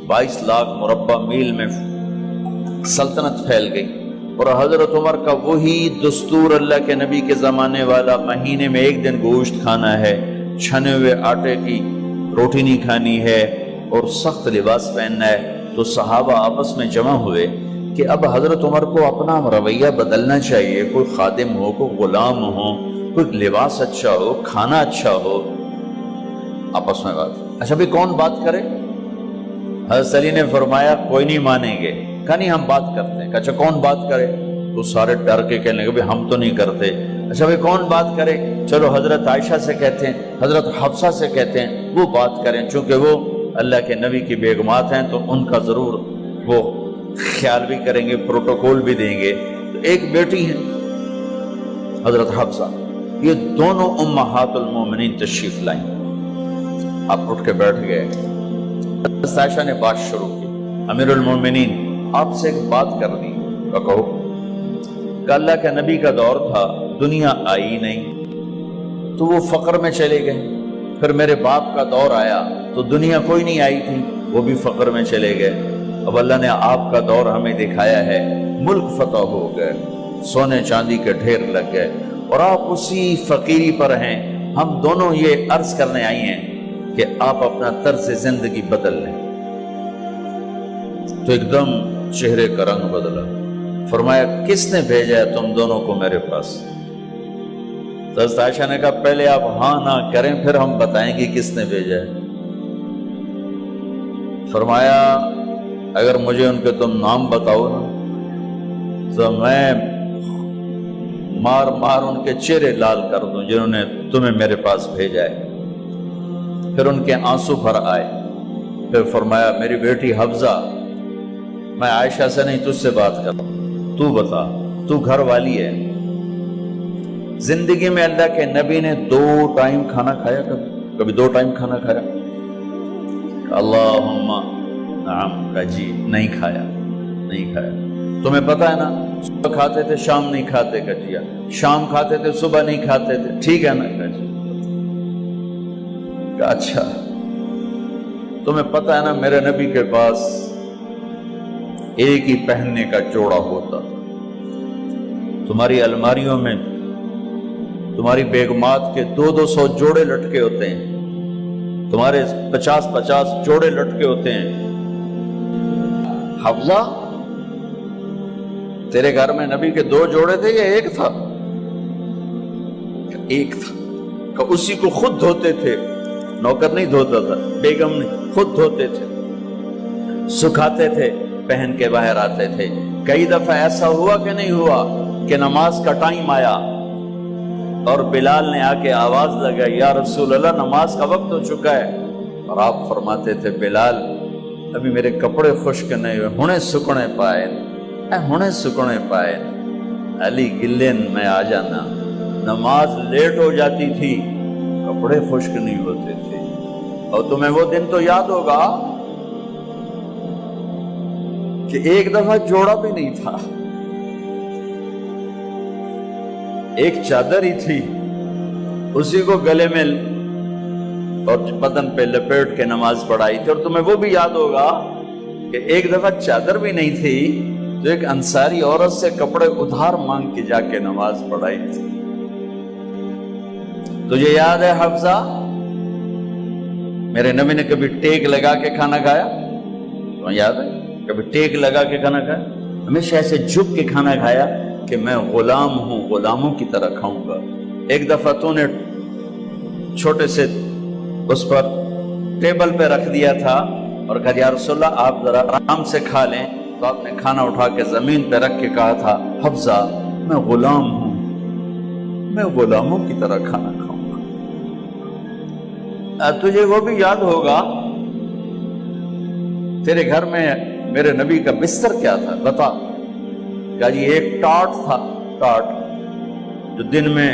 22 लाख मुरब्बा मील में सल्तनत फैल गई। और हजरत उमर का वही दस्तूर अल्लाह के नबी के ज़माने वाला, महीने में एक दिन गोश्त खाना है, छने हुए आटे की रोटी नहीं खानी है और सख्त लिबास पहनना है। तो सहाबा आपस में जमा हुए कि अब हजरत उमर को अपना रवैया बदलना चाहिए, कोई खादिम हो, कोई गुलाम हो, कोई लिबास अच्छा हो, खाना अच्छा हो। आपस में बात, अच्छा भाई कौन बात करे? हज़रत अली ने फरमाया कोई नहीं मानेंगे। कहा नहीं हम बात करते हैं। अच्छा कौन बात करे? तो सारे डर के कहने लगे भाई हम तो नहीं करते। अच्छा भाई कौन बात करे? चलो हजरत आयशा से कहते हैं, हजरत हफ्सा से कहते हैं वो बात करें, चूंकि वो अल्लाह के नबी की बेगमात हैं तो उनका जरूर वो ख्याल भी करेंगे, प्रोटोकॉल भी देंगे। तो एक बेटी है हजरत हफ्सा, ये दोनों उम्महातुल मोमिनीन तशरीफ लाई। आप उठ के बैठ गए। हजरत आयशा ने बात शुरू की, अमीरुल मोमिनीन आपसे एक बात करनी। कहो। अल्लाह के नबी का दौर था, दुनिया आई नहीं तो वो फक्र में चले गए। फिर मेरे बाप का दौर आया तो दुनिया कोई नहीं आई थी, वो भी फक्र में चले गए। अब अल्लाह ने आपका दौर हमें दिखाया है, मुल्क फतह हो गए, सोने चांदी के ढेर लग गए और आप उसी फकीरी पर हैं। हम दोनों ये अर्ज करने आई हैं कि आप अपना तर्ज जिंदगी बदल लें। तो एकदम चेहरे का रंग बदला। फरमाया किसने भेजा है तुम दोनों को मेरे पास? तो हज़रत आयशा ने कहा पहले आप हाँ ना करें फिर हम बताएंगे किसने भेजा है। फरमाया अगर मुझे उनके तुम नाम बताओ ना तो मैं मार मार उनके चेहरे लाल कर दूं जिन्होंने तुम्हें मेरे पास भेजा है। फिर उनके आंसू भर आए। फिर फरमाया मेरी बेटी हफ्जा, मैं आयशा से नहीं तुझसे बात कर रहा हूं, तू बता, तू घर वाली है। जिंदगी में अल्लाह के नबी ने 2 टाइम खाना खाया? कभी 2 टाइम खाना खाया? अल्लाहुम्मा नाम का जी, नहीं खाया, नहीं खाया। तुम्हें पता है ना, सुबह खाते थे शाम नहीं खाते कजिया, शाम खाते थे सुबह नहीं खाते थे, ठीक है ना कजी? अच्छा तुम्हें पता है ना मेरे नबी के पास एक ही पहनने का जोड़ा होता था। तुम्हारी अलमारियों में तुम्हारी बेगमात के 200 जोड़े लटके होते हैं, तुम्हारे 50 जोड़े लटके होते हैं। हफ्जा तेरे घर में नबी के 2 जोड़े थे या एक था? एक था। उसी को खुद धोते थे, नौकर नहीं धोता था, बेगम ने खुद धोते थे, सुखाते थे, पहन के बाहर आते थे। कई दफा ऐसा हुआ कि नहीं हुआ कि नमाज का टाइम आया और बिलाल ने आके आवाज लगाई या रसूल अल्लाह नमाज का वक्त हो चुका है। और आप फरमाते थे बिलाल अभी मेरे कपड़े खुश्क नहीं हुए, हुणे सुकने पाए, हुणे सुकने पाए। अली गिल्ले में आ जाना, नमाज लेट हो जाती थी, कपड़े खुश्क नहीं होते थे। और तुम्हें वो दिन तो याद होगा कि एक दफा जोड़ा भी नहीं था, एक चादर ही थी, उसी को गले में और बदन पे लपेट के नमाज पढ़ाई थी। और तुम्हें वो भी याद होगा कि एक दफा चादर भी नहीं थी तो एक अंसारी औरत से कपड़े उधार मांग के जाके नमाज पढ़ाई थी। तुझे याद है हफ्सा, मेरे नबी ने कभी टेक लगा के खाना खाया? तो याद है? कभी टेक लगा के खाना खाया? हमेशा ऐसे झुक के खाना खाया कि मैं गुलाम हूं, गुलामों की तरह खाऊंगा। एक दफा तूने छोटे से उस पर टेबल पे रख दिया था और कहा या रसूलल्लाह आप जरा आराम से खा लें, तो आपने खाना उठा के जमीन पे रख के कहा था हफ्सा मैं गुलाम हूं, मैं गुलामों की तरह खाना खाऊंगा। तुझे वो भी याद होगा तेरे घर में मेरे नबी का बिस्तर क्या था बता? क्या जी एक टाट था, टाट जो दिन में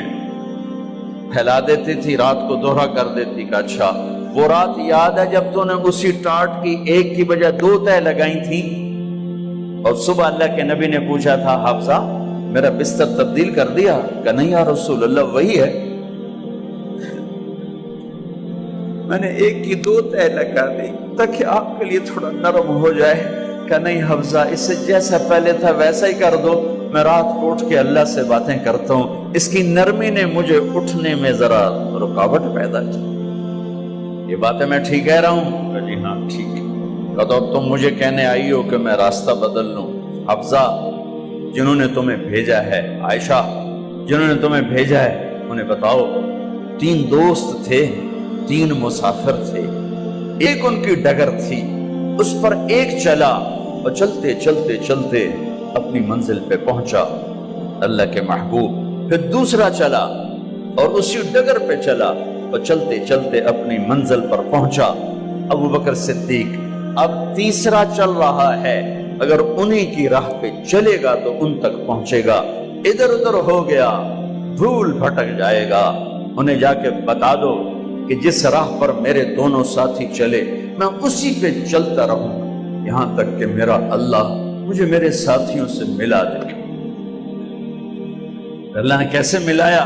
फैला देती थी, रात को दोहरा कर देती। का अच्छा वो रात याद है जब तूने उसी टाट की एक की बजाय 2 तह लगाई थी और सुबह अल्लाह के नबी ने पूछा था हफ्सा मेरा बिस्तर तब्दील कर दिया? का नहीं या रसूल अल्लाह वही है। میں نے ایک کی 2 تہ لگا دی تاکہ آپ کے لیے تھوڑا نرم ہو جائے. کہ نہیں حفظہ، اسے جیسا پہلے تھا ویسا ہی کر دو، میں رات کو اٹھ کے اللہ سے باتیں کرتا ہوں، اس کی نرمی نے مجھے اٹھنے میں ذرا رکاوٹ پیدا کی. یہ باتیں میں ٹھیک کہہ رہا ہوں؟ کہ جی ہاں ٹھیک. کہ تم مجھے کہنے آئی ہو کہ میں راستہ بدل لوں. حفظہ، جنہوں نے تمہیں بھیجا ہے، عائشہ جنہوں نے تمہیں بھیجا ہے انہیں بتاؤ. 3 دوست تھے، 3 مسافر تھے، ایک ان کی ڈگر تھی، اس پر ایک چلا اور چلتے چلتے چلتے اپنی منزل پہ پہنچا اللہ کے محبوب. پھر دوسرا چلا اور اسی ڈگر پہ چلا اور چلتے چلتے اپنی منزل پر پہنچا ابو بکر صدیق. اب تیسرا چل رہا ہے، اگر انہی کی راہ پہ چلے گا تو ان تک پہنچے گا، ادھر ادھر ہو گیا بھول بھٹک جائے گا. انہیں جا کے بتا دو کہ جس راہ پر میرے دونوں ساتھی چلے میں اسی پہ چلتا رہوں یہاں تک کہ میرا اللہ مجھے میرے ساتھیوں سے ملا دے. اللہ نے کیسے ملایا؟